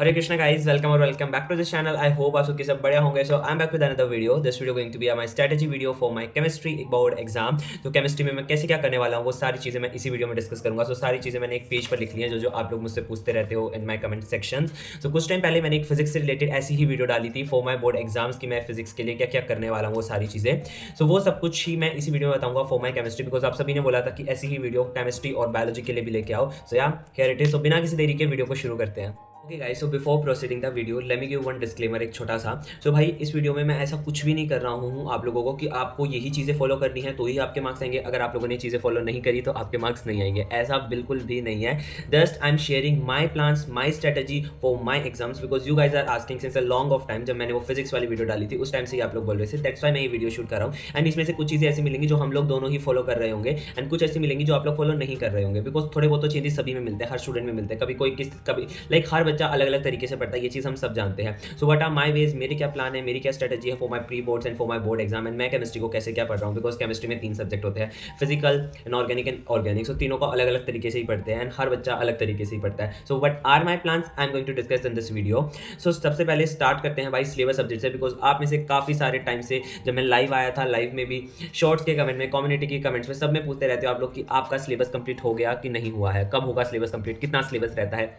हरे Krishna guys, welcome और welcome back to this channel. I hope आप सबके सब बढ़िया होंगे। So I am back with another video. This video going to be my strategy video for my chemistry board exam. तो chemistry में मैं कैसे क्या करने वाला हूँ वो सारी चीज़ें मैं इसी वीडियो में डिस्कस करूंगा। सो सारी चीज़ें मैंने एक पेज पर लिख ली हैं जो जो आप लोग मुझसे पूछते रहते हो इन माय कमेंट सेक्शन। सो कुछ टाइम पहले मैंने एक फिजिक्स से रिलेटेड ऐसी ही वीडियो डाली थी फॉर माय बोर्ड एग्जाम्स की मैं फिजिक्स के लिए क्या क्या करने वाला हूँ वो सारी चीज़ें। सो वो सब कुछ ही मैं इसी वीडियो में बताऊंगा फॉर माय केमिस्ट्री, बिकॉज आप सभी ने बोला था कि ऐसी ही वीडियो केमिस्ट्री और बायोलॉजी के लिए भी लेके आओ। सो या हियर इट इज। सो बिना किसी देरी के वीडियो को शुरू करते हैं। Okay guys, so before proceeding the video let me give one disclaimer, एक छोटा सा। सो भाई, इस वीडियो में मैं ऐसा कुछ भी नहीं कर रहा हूँ आप लोगों को कि आपको यही चीज़ें फॉलो करनी है तो ही आपके मार्क्स आएंगे, अगर आप लोगों ने चीज़ें फॉलो नहीं करी तो आपके मार्क्स नहीं आएंगे, ऐसा बिल्कुल भी नहीं है। Just I am sharing my plans, my strategy for my exams, because you guys are asking since a long of time. जब मैंने वो फिजिक्स वाली वीडियो डाली थी उस टाइम से ही आप लोग बोल रहे थे, दैट्स वाई मैं ये वीडियो शूट कर रहा हूँ। एंड इसमें से कुछ चीज़ें ऐसी मिलेंगी जो हम लोग दोनों ही फॉलो कर रहे होंगे, एंड कुछ ऐसी मिलेंगी जो आप लोग फॉलो नहीं कर रहे होंगे, बिकॉज थोड़े बहुत तो चेंजेस सभी में मिलते हैं, हर स्टूडेंट में मिलते हैं। कभी कोई कभी लाइक हर बच्चा अलग अलग तरीके से पढ़ता है, ये चीज़ हम सब जानते हैं। So what are my ways, मेरे क्या प्लान है, मेरी क्या स्ट्रेटजी है for my pre boards and for my board exam, and मैं केमिस्ट्री को कैसे क्या पढ़ रहा हूँ, बिकॉज केमिस्ट्री में 3 सब्जेक्ट होते हैं, फिजिकल, इनऑर्गेनिक एंड ऑर्गेनिक। सो तीनों को अलग अलग तरीके से ही पढ़ते हैं एंड हर बच्चा अलग तरीके से ही पढ़ता है। So what are my plans I am going to discuss in this video. So सबसे पहले स्टार्ट करते हैं भाई सिलेबस सब्जेक्ट से, बिकॉज आप में से काफ़ी सारे टाइम से जब मैं लाइव आया था, लाइव में भी, शॉर्ट्स के कमेंट में, कम्युनिटी के कमेंट्स में, सब में पूछते रहते हो आप लोग कि आपका सिलेबस कंप्लीट हो गया कि नहीं हुआ है, कब होगा सिलेबस कंप्लीट, कितना सिलेबस रहता है।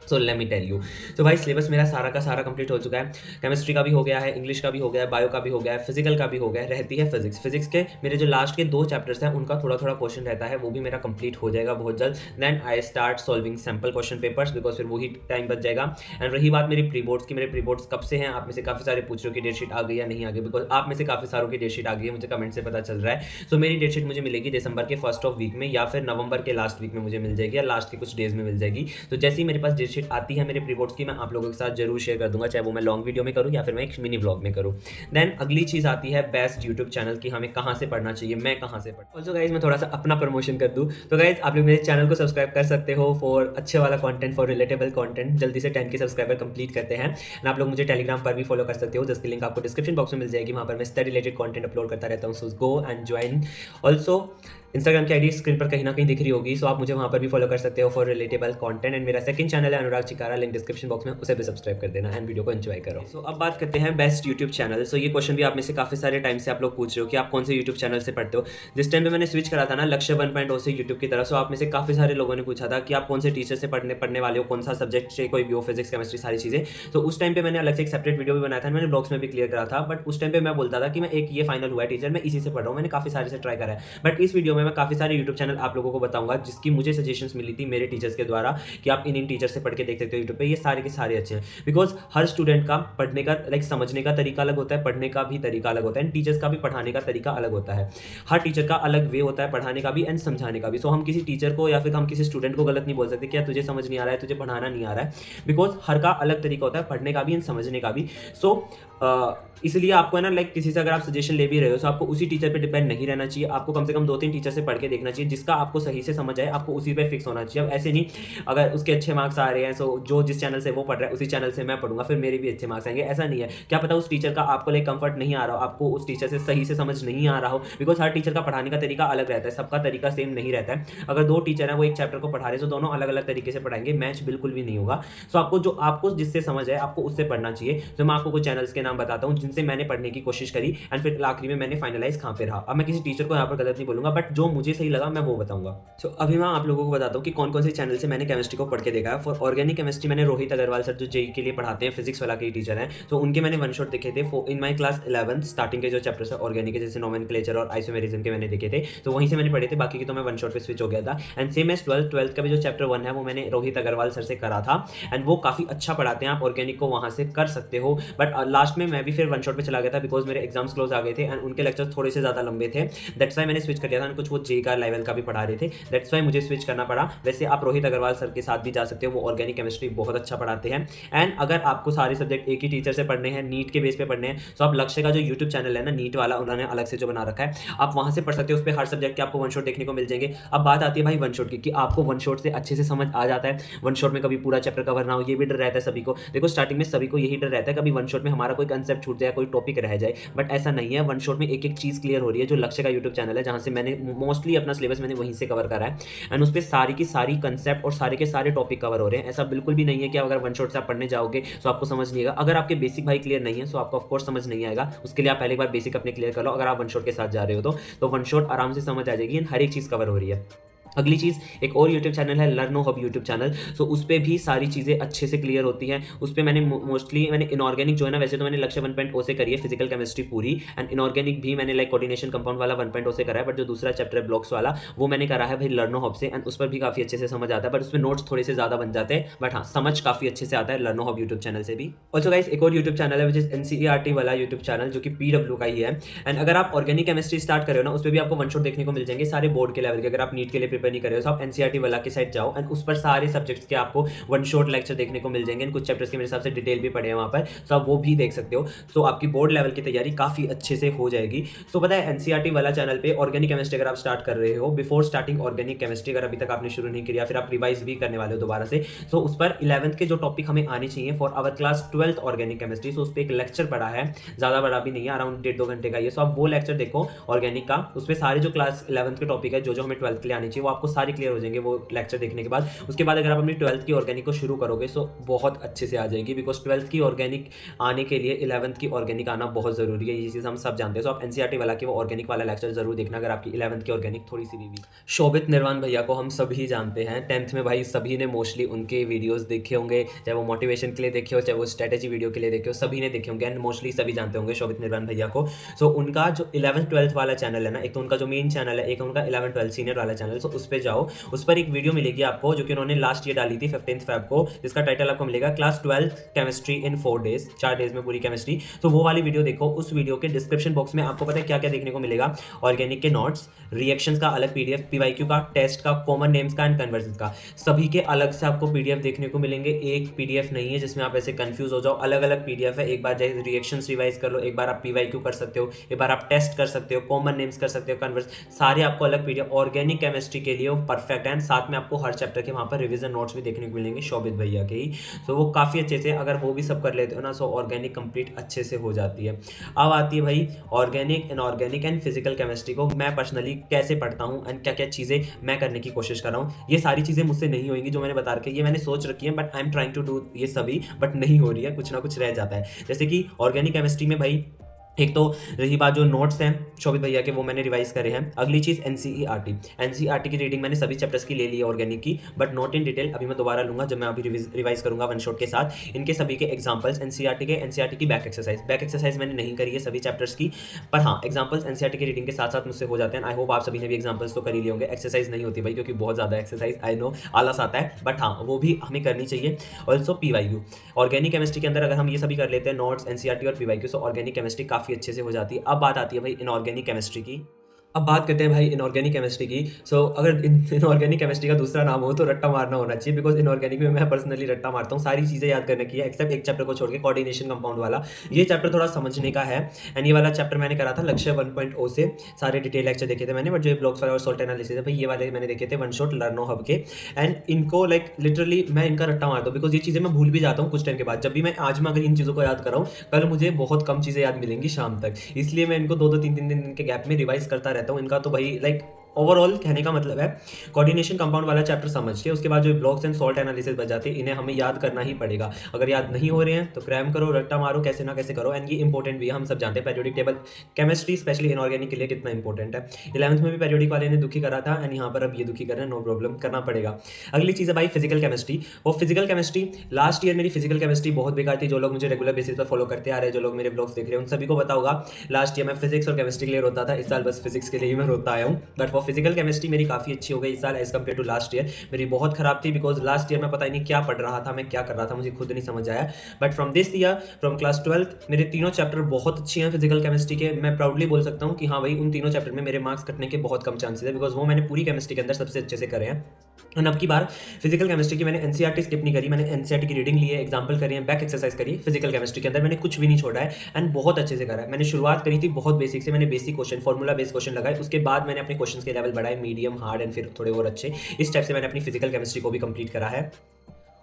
So let me tell you. तो भाई सिलेबस मेरा सारा का सारा कंप्लीट हो चुका है। केमिस्ट्री का भी हो गया है, इंग्लिश का भी हो गया है, बायो का भी हो गया है, फिजिकल का भी हो गया है, रहती है फिजिक्स। फिजिक्स के मेरे जो लास्ट के 2 चैप्टर्स हैं उनका थोड़ा थोड़ा क्वेश्चन रहता है, वो भी मेरा कंप्लीट हो जाएगा बहुत जल्द। Then I start solving sample question papers, because फिर वही टाइम बच जाएगा। एंड रही बात मेरी प्री बोर्ड्स की, मेरे प्री बोर्ड्स कब से हैं, आप में से काफ़ी सारे पूछ रहे हो कि डेट शीट आ गई या नहीं आ गई, बिकॉज आप में से काफ़ी सारों की डेट शीट आ गई है, मुझे कमेंट से पता चल रहा है। सो मेरी डेट शीट मुझे मिलेगी दिसंबर के फर्स्ट ऑफ वीक में, या फिर नवंबर के लास्ट वीक में मुझे मिल जाएगी, या लास्ट के कुछ डेज में मिल जाएगी। तो जैसे ही मेरे पास डेट शीट आती है मेरे रिपोर्ट्स की, मैं आप लोगों के साथ जरूर शेयर कर दूंगा, चाहे वो मैं लॉन्ग वीडियो में करूँ या फिर मैं एक मिनी ब्लॉग में करूँ। देन अगली चीज़ आती है बेस्ट यूट्यूब चैनल की, हमें कहाँ से पढ़ना चाहिए, मैं कहाँ से पढ़। ऑल्सो गाइज मैं थोड़ा सा अपना प्रमोशन कर दूँ तो गाइज आप लोग मेरे चैनल को सब्सक्राइब कर सकते हो फॉर अच्छे वाला कंटेंट, फॉर रिलेटेबल कंटेंट। जल्दी से 10 के सब्सक्राइबर कंप्लीट करते हैं। एंड आप लोग मुझे टेलीग्राम पर भी फॉलो कर सकते हो, जिसकी लिंक आपको डिस्क्रिप्शन बॉक्स में मिल जाएगी, वहाँ पर मैं स्टडी रिलेटेड कंटेंट अपलोड करता रहता हूँ। So go and join. Also Instagram की आईडी स्क्रीन पर कहीं ना कहीं दिख रही होगी, सो आप मुझे वहाँ पर भी फॉलो कर सकते हो फॉर रिलेटेबल कंटेंट। एंड मेरा सेकंड चैनल है अनुराग चिकारा, लिंक डिस्क्रिप्शन बॉक्स में, उसे भी सब्सक्राइब कर देना एंड वीडियो को एंजॉय करो। सो अब बात करते हैं बेस्ट यूट्यूब चैनल। सो ये क्वेश्चन भी आप में से काफ़ी सारे टाइम से आप लोग पूछ रहे हो कि आप कौन से यूट्यूब चैनल से पढ़ते हो। जिस टाइम पे मैंने स्विच करा था ना लक्ष्य 1.0 से यूट्यूब की तरफ, सो आप में से काफ़ी सारे लोगों ने पूछा था कि आप कौन से टीचर से पढ़ने वाले हो, कौन सा सब्जेक्ट से, कोई भी फिजिक्स केमिस्ट्री सारी चीज़ें। तो उस टाइम पे मैंने अलग से एक सेपरेट वीडियो भी बनाया था, मैंने ब्लॉग्स में भी क्लियर करा था, बट उस टाइम पे मैं बोलता था कि मैं एक ये फाइनल हुआ है टीचर, मैं इसी से पढ़ रहा हूँ, मैंने काफ़ी सारे से ट्राई करा है। बट इस वीडियो में मैं काफ़ी सारे यूट्यूब चैनल आप लोगों को बताऊंगा जिसकी मुझे सजेशंस मिली थी मेरे टीचर्स के द्वारा कि आप इन टीचर से पढ़ के देख सकते हो यूट्यूब पे, ये सारे के सारे अच्छे हैं। बिकॉज हर स्टूडेंट का पढ़ने का लाइक समझने का तरीका अलग होता है, पढ़ने का भी तरीका अलग होता है, एंड टीचर्स का भी पढ़ाने का तरीका अलग होता है। हर टीचर का अलग वे होता है पढ़ाने का भी एंड समझाने का भी। सो हम किसी टीचर को या फिर हम किसी स्टूडेंट को गलत नहीं बोल सकते क्या तुझे समझ नहीं आ रहा है, तुझे पढ़ाना नहीं आ रहा है, बिकॉज हर का अलग तरीका होता है पढ़ने का भी एंड समझने का भी। सो इसलिए आपको है ना लाइक किसी से अगर आप सजेशन ले भी रहे हो तो आपको उसी टीचर पे डिपेंड नहीं रहना चाहिए, आपको कम से कम 2-3 टीचर से पढ़ के देखना चाहिए, जिसका आपको सही से समझ आए, आपको उसी पे फिक्स होना चाहिए। अब ऐसे नहीं अगर उसके अच्छे मार्क्स आ रहे हैं सो जो जिस चैनल से वो पढ़ रहा है उसी चैनल से मैं पढ़ूंगा फिर मेरे भी अच्छे मार्क्स आएंगे, ऐसा नहीं है। क्या पता उस टीचर का आपको लाइक कंफर्ट नहीं आ रहा हो, आपको उस टीचर से सही से समझ नहीं आ रहा हो, बिकॉज हर टीचर का पढ़ाने का तरीका अलग रहता है, सबका तरीका सेम नहीं रहता है। अगर 2 टीचर हैं वो एक चैप्टर को पढ़ा रहे हैं तो दोनों अलग अलग तरीके से पढ़ाएंगे, मैच बिल्कुल भी नहीं होगा। सो आपको जिससे समझ आए आपको उससे पढ़ना चाहिए। तो मैं आपको कुछ चैनल्स के नाम बताता हूँ जिनसे मैंने पढ़ने की कोशिश करी एंड फिर आखिरी में मैंने फाइनलाइज कहाँ पे रहा। अब मैं किसी टीचर को यहाँ पर गलत नहीं बोलूंगा, बट जो मुझे सही लगा मैं वो बताऊंगा। सो अभी मैं आप लोगों को बताता हूँ कि कौन कौन से चैनल से मैंने केमिस्ट्री को पढ़ के देखा है। फॉर ऑर्गेनिक केमिस्ट्री मैंने रोहित अग्रवाल सर जो जेई के लिए पढ़ाते हैं, फिजिक्स वाला के टीचर हैं, तो उनके मैंने वन शॉट देखे थे इन माई क्लास 11 स्टार्टिंग के जो चैप्टर्स है ऑर्गेनिक के, जैसे नोमेनक्लेचर और आइसोमेरिज्म के मैंने देखे थे, तो वहीं से मैंने पढ़े थे, बाकी के तो मैं वन शॉट पे स्विच हो गया था। एंड सेम एज 12th का भी जो चैप्टर 1 है वो मैंने रोहित अग्रवाल सर से करा था, एंड वो काफ़ी अच्छा पढ़ाते हैं, आप ऑर्गेनिक को वहाँ से कर सकते हो। बट लास्ट में मैं भी फिर वन शॉट पे चला गया था बिकॉज मेरे एग्जाम्स क्लोज आ गए थे एंड उनके लेक्चर थोड़े से ज़्यादा लंबे थे, दैट्स वाई मैंने स्विच कर दिया था। कुछ वो जे का लेवल का भी पढ़ा रहे थे, दैट्स वाई मुझे स्विच करना पड़ा। वैसे आप रोहित अग्रवाल सर के साथ भी जा सकते हो, वो ऑर्गेनिक केमिस्ट्री बहुत अच्छा पढ़ाते हैं। एंड अगर आपको सारे सब्जेक्ट एक ही टीचर से पढ़ने हैं, नीट के बेस पे पढ़ने हैं, तो आप लक्ष्य का जो यूट्यूब चैनल है ना नीट वाला, उन्होंने अलग से जो बना रखा है, आप वहाँ से पढ़ सकते हो, उस पर हर सब्जेक्ट के आपको वन शॉट देखने को मिल जाएंगे। अब बात आती है भाई वन शॉट की कि आपको वन शॉट से अच्छे से समझ आ जाता है, वन शॉट में कभी पूरा चैप्टर कवर ना हो, ये भी डर रहता है सभी को। देखो स्टार्टिंग में सभी को यही डर रहता है कभी वन शॉट में हमारा कोई कंसेप्ट छूट जाए, कोई टॉपिक रह जाए, बट ऐसा नहीं है। वन शॉट में एक एक चीज़ क्लियर हो रही है। जो लक्ष्य का यूट्यूब चैनल है जहाँ से मैंने मोस्टली अपना सिलेबस मैंने वहीं से कवर करा है, एंड उस पर सारी की सारी कंसेप्ट और सारे के सारे टॉपिक कवर हो रहे हैं, ऐसा बिल्कुल भी नहीं है कि अगर वन शॉट से आप पढ़ने जाओगे तो आपको समझ नहीं आएगा। अगर आपके बेसिक भाई क्लियर नहीं है तो आपको ऑफकोर्स समझ नहीं आएगा। उसके लिए आप पहले एक बार बेसिक अपने क्लियर कर लो। अगर आप वन शॉट के साथ जा रहे हो तो वन शॉट आराम से समझ आ जाएगी, हर एक चीज़ कवर हो रही है। अगली चीज़, एक और यूट्यूब चैनल है लर्नो हब यूट्यूब चैनल। सो उस पर भी सारी चीज़ें अच्छे से क्लियर होती हैं। उस पर मैंने मोस्टली इनऑर्गेनिक जो है ना, वैसे तो मैंने लक्ष्य 1.0 से करी है फिजिकल केमिस्ट्री पूरी, एंड इनऑर्गेनिक भी मैंने लाइक कोऑर्डिनेशन कंपाउंड वाला 1.0 से करा है, बट जो दूसरा चैप्टर है ब्लॉक्स वाला वो मैंने करा है भाई लर्नो हब से, एंड उस पर भी काफ़ी अच्छे से समझ आता है। बट उसमें नोट्स थोड़े से ज़्यादा बन जाते हैं, बट हाँ समझ काफ़ी अच्छे से आता है लर्नो हब यूट्यूब चैनल से भी। ऑल्सो गाइस एक और यूट्यूब चैनल है विच इज एनसीईआरटी वाला यूट्यूब चैनल, जो कि पीडब्ल्यू का ही है। एंड अगर आप ऑर्गेनिक केमिस्ट्री स्टार्ट कर रहे हो ना, उस पर भी आपको वन शॉट देखने को मिल जाएंगे सारे बोर्ड के लेवल के। अगर आप नीट के लिए प्रिपेयर नहीं कर रहे हो तो आप एनसीईआरटी वाला के साइड जाओ, एंड उस पर सारे सब्जेक्ट्स के आपको वन शॉट लेक्चर देखने को मिल जाएंगे। कुछ चैप्टर्स के मेरे हिसाब से डिटेल भी पड़े हैं वहाँ पर, तो आप वो भी देख सकते हो। तो आपकी बोर्ड लेवल की तैयारी काफ़ी अच्छे से हो जाएगी। सो पता है एनसीईआरटी वाला चैनल पे ऑर्गेनिक केमिस्ट्री अगर आप स्टार्ट कर रहे हो, बिफोर स्टार्टिंग ऑर्गेनिक केमिस्ट्री अगर अभी तक आपने शुरू नहीं किया, फिर आप रिवाइज भी करने वाले हो दोबारा से, तो उस पर 11th के जो टॉपिक हमें आने चाहिए for our class 12th organic chemistry, so उस पर एक लेक्चर पड़ा है, ज़्यादा बड़ा भी नहीं है, अराउंड 1.5-2 घंटे का ये। सो आप वो लेक्चर देखो ऑर्गेनिक का, उस पर सारे जो क्लास 11th के टॉपिक है जो हमें 12th के लिए आने चाहिए वो आपको सारे क्लियर हो जाएंगे वो लेक्चर देखने के बाद। उसके बाद अगर आप अपनी 12th की ऑर्गेनिक को शुरू करोगे तो बहुत अच्छे से आ जाएगी, बिकॉज 12th की ऑर्गेनिक आने के लिए 11th की ऑर्गेनिक आना बहुत जरूरी है, ये चीज़ हम सब जानते हैं। तो आप एनसीईआरटी वाला की वो ऑर्गेनिक वाला लेक्चर जरूर देखना अगर आपकी 11th की ऑर्गेनिक थोड़ी सी भी वीक। शोभित निर्वाण भैया को हम सभी जानते हैं, 10th में भाई सभी ने मोस्टली उनके वीडियोस देखे होंगे, चाहे वो मोटिवेशन के लिए देखे हो चाहे वो स्ट्रेटेजी वीडियो के लिए देखे हो, सभी ने देखे होंगे एंड मोस्टली सभी जानते होंगे शोभित निर्वाण भैया को। सो उनका जो 11th-12th वाला चैनल है ना, एक तो उनका जो मेन चैनल है, एक उनका 11th-12th सीनियर वाला चैनल, सो उस पर जाओ, उस पर एक वीडियो मिलेगी आपको जो कि उन्होंने लास्ट ईयर डाली थी 15th Feb को, जिसका टाइटल आपको मिलेगा class 12th chemistry in 4 days, 4 days में पूरी केमिस्ट्री। तो वो वाली वीडियो देखो। उस वीडियो के डिस्क्रिप्शन बॉक्स में आपको पता है क्या क्या देखने को मिलेगा, ऑर्गेनिक के नोट्स, रिएक्शंस का अलग पीडीएफ, पीवाईक्यू का, टेस्ट का, कॉमन नेम्स का एंड कन्वर्जन का, सभी के अलग से आपको पीडीएफ देखने को मिलेंगे। एक पीडीएफ नहीं है जिसमें आप ऐसे कंफ्यूज हो जाओ, अलग अलग पीडीएफ है। एक बार रिएक्शंस रिवाइज कर लो, एक बार आप पीवाईक्यू कर सकते हो, एक बार आप टेस्ट कर सकते हो, कॉमन नेम्स कर सकते हो, कन्वर्स, सारे आपको अलग पीडीएफ ऑर्गेनिक केमिस्ट्री के लिए वो परफेक्ट है। साथ में आपको हर चैप्टर के वहाँ पर रिविजन नोट्स भी देखने को मिलेंगे शोभित भैया के ही। तो वो काफ़ी अच्छे से अगर वो भी सब कर लेते हो ना, सो ऑर्गेनिक कंप्लीट अच्छे से हो जाती है। अब आती है भाई organic, inorganic and physical chemistry को मैं पर्सनली कैसे पढ़ता हूँ एंड क्या क्या चीज़ें मैं करने की कोशिश कर रहा हूँ। ये सारी चीज़ें मुझसे नहीं होंगी जो मैंने बता रखी है, ये मैंने सोच रखी है, but I am trying to do ये सभी, बट नहीं हो रही है, कुछ ना कुछ रह जाता है। जैसे कि ऑर्गेनिक केमिस्ट्री में भाई एक तो रही बात जो नोट्स हैं शोभित भैया के, वो मैंने रिवाइज करे हैं। अगली चीज़ एनसीईआरटी की रीडिंग मैंने सभी चैप्टर्स की ले ली है ऑर्गेनिक की, बट नॉट इन डिटेल, अभी मैं दोबारा लूंगा जब मैं अभी रिवाइज करूंगा वन शॉट के साथ। इनके सभी के एग्जांपल्स एनसीईआरटी की बैक एक्सरसाइज मैंने नहीं करी है सभी चैप्टर्स की, पर हाँ एग्जांपल्स एनसीईआरटी की रीडिंग के साथ साथ मुझसे हो जाते हैं। आई होप आप सभी ने भी एग्जांपल्स तो कर ही लिए होंगे। एक्सरसाइज नहीं होती भाई क्योंकि बहुत ज़्यादा एक्सरसाइज, आई नो आलस आता है, बट हाँ वो भी हमें करनी चाहिए। ऑल्सो पीवाईक्यू, ऑर्गेनिक केमिस्ट्री के अंदर अगर हम ये सभी कर लेते हैं नोट्स, एनसीईआरटी और पीवाईक्यू, सो ऑर्गेनिक केमिस्ट्री काफ़ी अच्छे से हो जाती है। अब बात आती है भाई इनऑर्गेनिक केमिस्ट्री की। अब बात करते हैं भाई इनऑर्गेनिक केमिस्ट्री की। सो अगर इनऑर्गेनिक केमिस्ट्री का दूसरा नाम हो तो रट्टा मारना होना चाहिए, बिकॉज इनऑर्गेनिक में मैं पर्सनली रट्टा मारता हूँ, सारी चीज़ें याद करने की है एक्सेप्ट एक चैप्टर को छोड़ के, कोऑर्डिनेशन कंपाउंड वाला। ये चैप्टर थोड़ा समझने का है, एंड ये वाला चैप्टर मैंने करा था लक्ष्य 1.0 से, सारे डिटेल लेक्चर देखे थे मैंने, बट जो ब्लॉक्स वाला और सॉल्ट एनालिसिस है भाई ये वाले मैंने देखे थे वन शॉट लर्नो हब के। एंड इनको लाइक लिटरली मैं इनका रट्टा मारता हूँ, बिकॉज ये चीज़ें मैं भूल भी जाता हूँ कुछ टाइम के बाद। जब भी मैं आज में अगर इन चीज़ों को याद कर रहा हूँ, कल मुझे बहुत कम चीज़ें याद मिलेंगी शाम तक, इसलिए मैं इनको 2-2 3-3 दिन के गैप में रिवाइज करता रहता हूँ। इनका तो भाई लाइक ओवरऑल कहने का मतलब है कोऑर्डिनेशन कंपाउंड वाला चैप्टर समझ के उसके बाद जो ब्लॉक्स एंड सॉल्ट एनालिसिस बच जाते हैं, इन्हें हमें याद करना ही पड़ेगा। अगर याद नहीं हो रहे हैं तो क्रैम करो, रट्टा मारो, कैसे ना कैसे करो। एंड ये इंपॉर्टेंट भी है, हम सब जानते हैं periodic table chemistry specially inorganic के लिए कितना इंपॉर्टेंट है। 11th में भी पेरियोडिक वाले ने दुखी करा था, एंड यहाँ पर अब ये दुखी कर रहे हैं, नो प्रॉब्लम, करना पड़ेगा। अगली चीज़ है भाई फिजिकल केमिस्ट्री। वो फिजिकल केमिस्ट्री लास्ट ईयर मेरी फिजिकल केमिस्ट्री बहुत बेकार थी। जो लोग मुझे रेगुलर बेसिस पर फॉलो करते आ रहे हैं, जो लोग मेरे ब्लॉग्स देख रहे हैं, उन सभी को पता होगा लास्ट ईयर मैं फिजिक्स और केमिस्ट्री के लिए रोता था। इस साल बस फिजिक्स के लिए ही मैं रोता आया हूँ, बट वो फिजिकल केमिस्ट्री काफ़ी अच्छी हो गई इस साल as compare to last year. मेरी बहुत खराब थी, बिकॉज लास्ट ईयर मैं पता ही नहीं क्या पढ़ रहा था, मैं क्या कर रहा था, मुझे खुद नहीं समझ आया। But from this year, from class 12th मेरे तीनों चैप्टर बहुत अच्छे हैं फिजिकल केमिस्ट्री के। मैं प्राउडली बोल सकता हूँ कि हाँ भाई उन तीनों चैप्टर में मेरे मार्क्स कटने के बहुत कम चांसेस है, बिकॉज वो मैंने पूरी केमिस्ट्री के अंदर सबसे अच्छे से करे हैं। और अब की बार फिजिकल केमिस्ट्री की मैंने एनसीईआरटी स्किप नहीं करी, मैंने एनसीईआरटी की रीडिंग ली है, एग्जाम्पल करी है, बैक एक्सरसाइज करी। फिजिकल केमिस्ट्री के अंदर मैंने कुछ भी नहीं छोड़ा है एंड बहुत अच्छे से करा है। मैंने शुरुआत करी थी बहुत बेसिक से, मैंने basic question, formula based question लगाए, उसके बाद मैंने अपने क्वेश्चन के लेवल बढ़ाए, मीडियम, हार्ड एंड फिर थोड़े और अच्छे। इस टाइप से मैंने अपनी फिजिकल केमिस्ट्री को भी कंप्लीट करा है।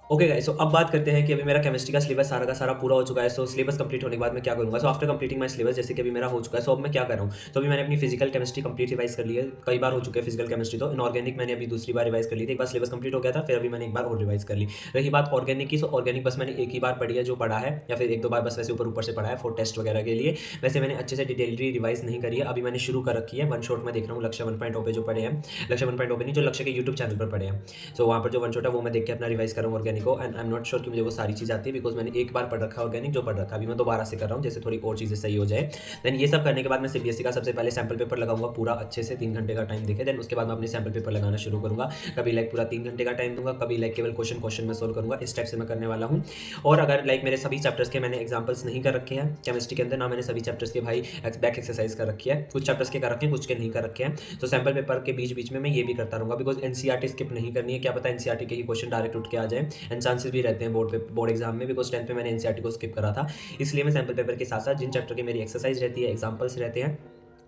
ओके गाइस, सो अब बात करते हैं कि अभी मेरा केमिस्ट्री का सिलेबस सारा का सारा पूरा हो चुका है। सो सिलेबस कंप्लीट होने के बाद मैं क्या करूँगा। So after completing my syllabus, जैसे कि अभी मेरा हो चुका है, सो अब मैं क्या कर रहा हूँ। तो अभी मैंने अपनी फिजिकल केमिस्ट्री कंप्लीट रिवाइज कर ली है, कई बार हो चुके हैं फिजिकल केमिस्ट्री। तो इनऑर्गेनिक मैंने अभी दूसरी बार रिवाइज कर ली थी, एक बार सिलेबस कंप्लीट हो गया था, फिर अभी मैंने एक बार और रिवाइज कर ली। रही बात ऑर्गेनिक की, सो ऑर्गेनिक बस मैंने एक ही बार पढ़ी है जो पढ़ा है, या फिर एक दो बार बस वैसे ऊपर ऊपर से पढ़ा है फॉर टेस्ट वगैरह के लिए। वैसे मैंने अच्छे से डिटेलली रिवाइज नहीं करी है, अभी मैंने शुरू कर रखी है। वन शॉट में देख रहा हूँ लक्ष्य 1.0 पे जो पढ़े हैं, लक्ष्य 1.0 पे नहीं, जो लक्ष्य के यूट्यूब चैनल पर पढ़े हैं। सो वहाँ पर जो वन शॉट है वो मैं देख के अपना रिवाइज कर रहा हूँ ऑर्गेनिक को। And I am not sure कि मुझे वो सारी चीज़ आती है, बिकॉज मैंने एक बार पढ़ रखा है ऑर्गेनिक जो पढ़ रखा है, अभी मैं दोबारा से कर रहा हूँ, जैसे थोड़ी और चीज़ें सही हो जाए। देन ये सब करने के बाद मैं सीबीएसई का सबसे पहले सैम्पल पेपर लगाऊंगा पूरा अच्छे से, 3 घंटे का टाइम देखे। देन उसके बाद मैं अपने सैम्पल पेपर लगाना शुरू करूँगा। कभी लाइक पूरा 3 घंटे का टाइम दूंगा, कभी लाइक केवल क्वेश्चन में सोल्व करूँगा। इस टाइप से मैं करने वाला हूँ। और अगर लाइक मेरे सभी चैप्टर्स के मैंने एग्जाम्पल्स नहीं कर रखे हैं केमिस्ट्री के अंदर, ना मैंने सभी चैप्टर्स के भाई बैक एक्सरसाइज कर रखी है, कुछ चैप्टर्स के कर रखे हैं, कुछ के नहीं कर रखे हैं। तो सैम्पल पेपर के बीच बीच में मैं ये भी करता रहूँगा, बिकॉज एनसीईआरटी स्किप नहीं करनी है। क्या पता एनसीईआरटी के ही क्वेश्चन डायरेक्ट उठ के आ जाए, एंड चांसेस भी रहते हैं बोर्ड एग्जाम में, बिकॉज 10th में मैंने एनसीईआरटी को स्किप करा था। इसलिए मैं सैम्पल पेपर के साथ साथ जिन चैप्टर की मेरी एक्सरसाइज रहती है, एग्जाम्पल्स रहते हैं,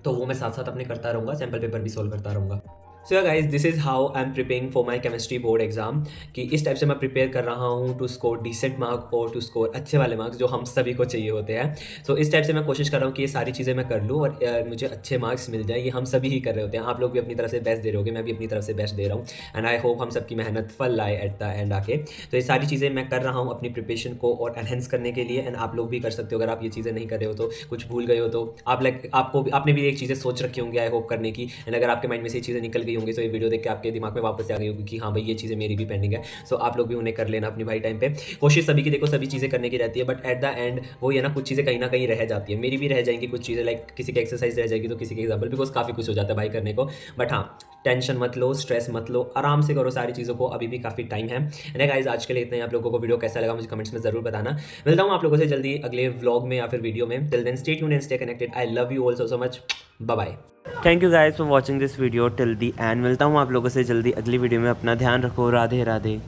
तो वो मैं साथ साथ अपने करता रहूँगा, सैम्पल पेपर भी सोल्व करता रहूँगा। So guys, this is how I am preparing for my chemistry board exam, कि इस टाइप से मैं प्रिपेयर कर रहा हूँ टू स्कोर डिसेंट मार्क और टू स्कोर अच्छे वाले मार्क्स जो हम सभी को चाहिए होते हैं। सो इस टाइप से मैं कोशिश कर रहा हूँ कि ये सारी चीज़ें मैं कर लूँ और मुझे अच्छे मार्क्स मिल जाए। ये हम सभी ही कर रहे होते हैं, आप लोग भी अपनी तरफ से बेस्ट दे रहे होगे, मैं भी अपनी तरफ से बेस्ट दे रहा हूँ। एंड आई होप हम सबकी मेहनत फल लाए एट द एंड आके। तो ये सारी चीज़ें मैं कर रहा हूँ अपनी प्रिपरेशन को और एनहेंस करने के लिए। एंड आप लोग भी कर सकते हो, अगर आप ये चीज़ें नहीं कर रहे हो तो, कुछ भूल गए हो तो आप लाइक आपने भी एक चीज़ें सोच रखी होंगी आई होप करने की। एंड अगर आपके माइंड में से चीज़ें निकल गई होंगी तो ये वीडियो देख के आपके दिमाग में वापस आ गई होगी कि हाँ भाई ये चीज़ें मेरी भी पेंडिंग है। सो आप लोग भी उन्हें कर लेना अपनी भाई टाइम पे। कोशिश सभी की देखो, सभी चीज़ें करने की रहती है, बट एट द एंड वो ये ना कुछ चीज़ें कहीं ना कहीं रह जाती है। मेरी भी रह जाएंगी कुछ चीज़ें, लाइक किसी की एक्सरसाइज रह जाएगी तो किसी के एग्जाम्पल, बिकॉज काफ़ी कुछ हो जाता है भाई करने को। बट हाँ, टेंशन मत लो, स्ट्रेस मत लो, आराम से करो सारी चीज़ों को, अभी भी काफ़ी टाइम है। एंड गाइस, आज के लिए इतना ही। आप लोगों को वीडियो कैसा लगा मुझे कमेंट्स में ज़रूर बताना। मिलता हूँ आप लोगों से जल्दी अगले व्लॉग में या फिर वीडियो में। Till then stay tuned and stay connected. I love you all so much. Bye bye. Thank you guys for watching this video till the end. मिलता हूँ आप लोगों से जल्दी अगली वीडियो में। अपना ध्यान रखो। राधे राधे।